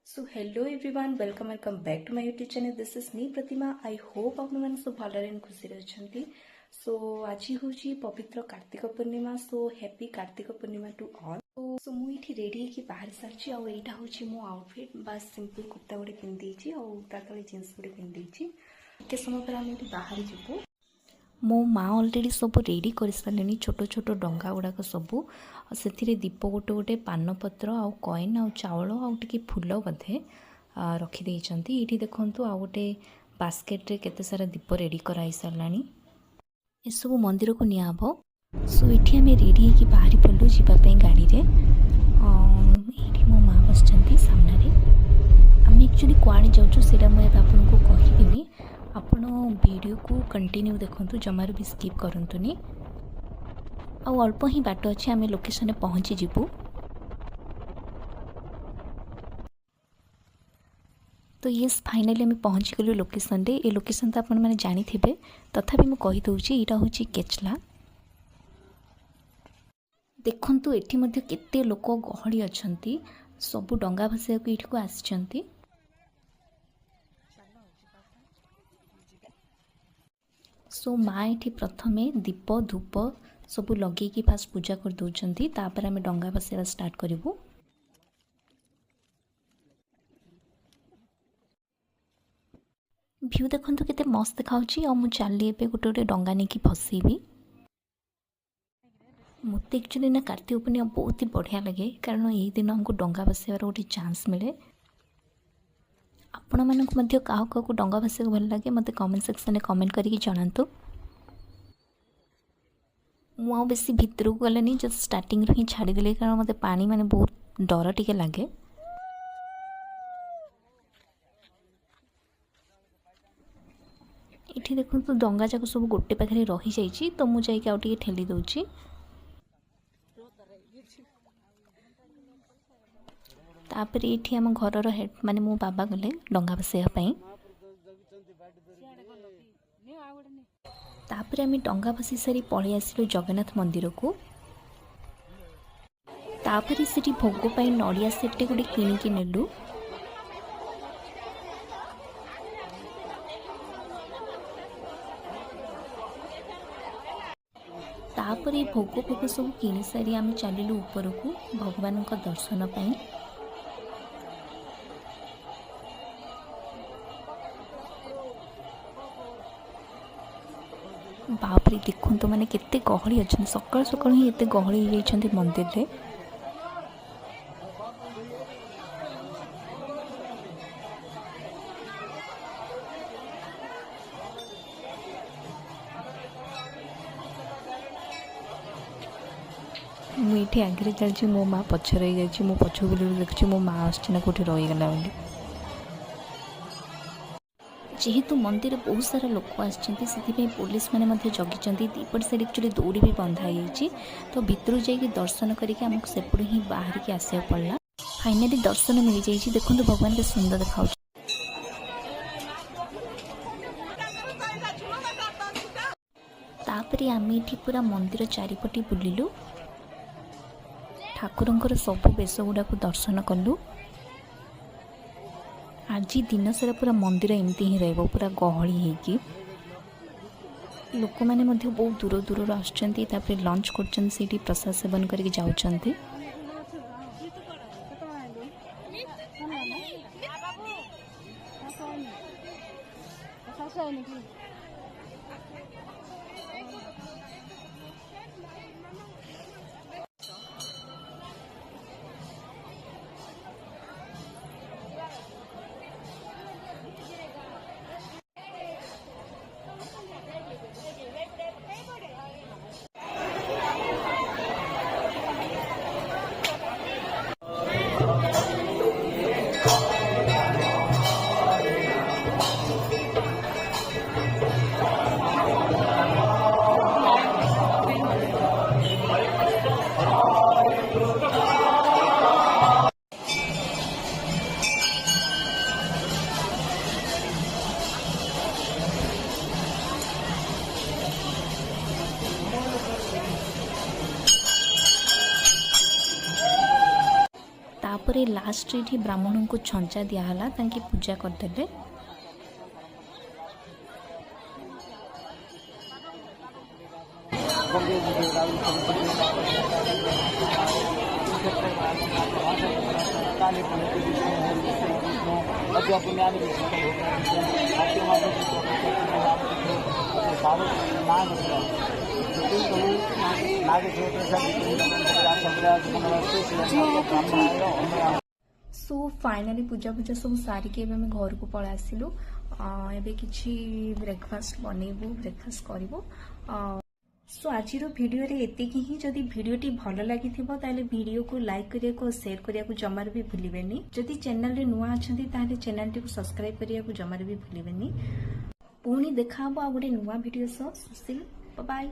So hello everyone, welcome back to my YouTube channel. This is me Pratima. I hope आप लोग सब भल and खुशी रही. So आज हूँ पवित्र Kartik Purnima. So happy Kartik Purnima to all. So मुझे रेडी है बाहर सारी आईटा हूँ मो आउटफिट बस सिंपल कुर्ता गोटे पिंधि और जीन्स गोटे पिंधि के समय पर आम बाहर जीवु. मो माँ अलरेडी सब रेडी कर सारे छोट छोट डंगा गुड़ाक सबू से दीप गोटे गोटे पान पत्र आउ कॉइन आउ चाउल आउ टे फूल बोधे रखिदे. ये देखूँ आउ गोटे बास्केट्रे केते सारा दीप रेडी कराई सारा ये सब मंदिर को नियाब. सो ये आम रेडी हो बाहरी पड़ू जावाई गाड़ी में. ये मो माँ बस सामने आम एक्चुअली कड़े जाऊँ से आपको कहबी. आपण वीडियो को कंटिन्यू देखंतु जमार भी स्किप करंतुनी. आउ अल्प ही बाट अच्छे आम लोकेशन पहुँची जीवु. तो ये फाइनली आम पहुँची गलु लोकेशन रे. ये लोकेशन तो आपण माने जानी थिबे तथापि मु कहि दउची एटा होची केचला. देखंतु एठी मध्ये केते लोक गहळी अछंती. सब डंगा भसेया को एठी को आछंती. सो माँ ये प्रथमे दीप धूप सब लगे कि फास्ट पूजा कर दौरान तापर आम डंगा बसैया स्टार्ट करूँ. व्यू देखो केते मस्त देखा चली गोटे गोटे डंगा नहीं भसैबी. मत एक्चुअली ना कार्तिक पूर्णिमा बहुत ही बढ़िया लगे कारण यही दिन हमको डंगा बसैबार गोटे चांस मिले. आपण मानक मध्य क्या डंगा भसैया भल लगे मत कमेंट सेक्शन में कमेंट करके जनातु. मु बेसी भितर को गले नहीं जस्ट स्टार्टिंग ही छाड़ीदे कारण मत पानी माने बहुत डर टिके लगे. ये देखो तो डंगा जाक सब गोटे पाखे रही जाइए तो मुझे आउ टे ठेली दूची. तापर ये आम घर हेड माने मो बाबा गले डंगा भसैया. तापर आम डंगा भसी सारी पलि आसिलु जगन्नाथ मंदिर को. तापर से भोग पाई नड़िया सेटे गोटे किणिकी नेलु. तापर ये भोग भोग सब किणी सारी आम चलिलु ऊपर को भगवान का दर्शन पाई. बापरे देखु तो मैंने केते गहली अच्छा सकाल सकाल ही एते गहली हो मंदिर रे. मुझे आगे चलती मो माँ पछर मो पछ बुले देखुची मो माँ आसना कौटे रहीगला बोली. जेहेतु मंदिर बहुत सारा लोक आसपाई पुलिस मैंने जगी दीपट साइड एक्चुअली दौड़ी भी बंधाई तो भितर जाकि दर्शन करके आमको सेपट ही बाहर की आसा पड़ा. फाइनाली दर्शन मिल जाइए. देखो भगवान के सुंदर देखा. तापर आम ये पूरा मंदिर चारिपटी बुलिलु. ठाकुरंकर सब बेश गुड़ा दर्शन कलु. आज दिन सारा पूरा मंदिर एमती ही रही पूरा गहली होगी. लोक मैंने बहुत दूर दूर आसपर लंच कर प्रसाद सेवन करके जाऊँच. लास्ट ये ब्राह्मण को छंचा दिहला ताकि पूजा करदे। सो फाइनाली पूजा पूजा सब सारिके आम घर को पळा आसिलु। एबे किछि ब्रेकफास्ट बनैबू, ब्रेकफास्ट करिवो। सो आज भिडियो रे एतिकी ही। जदि भिडियोटी भल लगी ताले भिडियो को लाइक करिया को शेयर करिया को जमार भी भूलिबेनी। जदि चैनल रे नुआ अछंती ताले चैनल टी को सब्सक्राइब करिया को जमार भी भूलिबेनी। पुणी देखा आ गोटे नुआ भिडियो सो। Bye bye.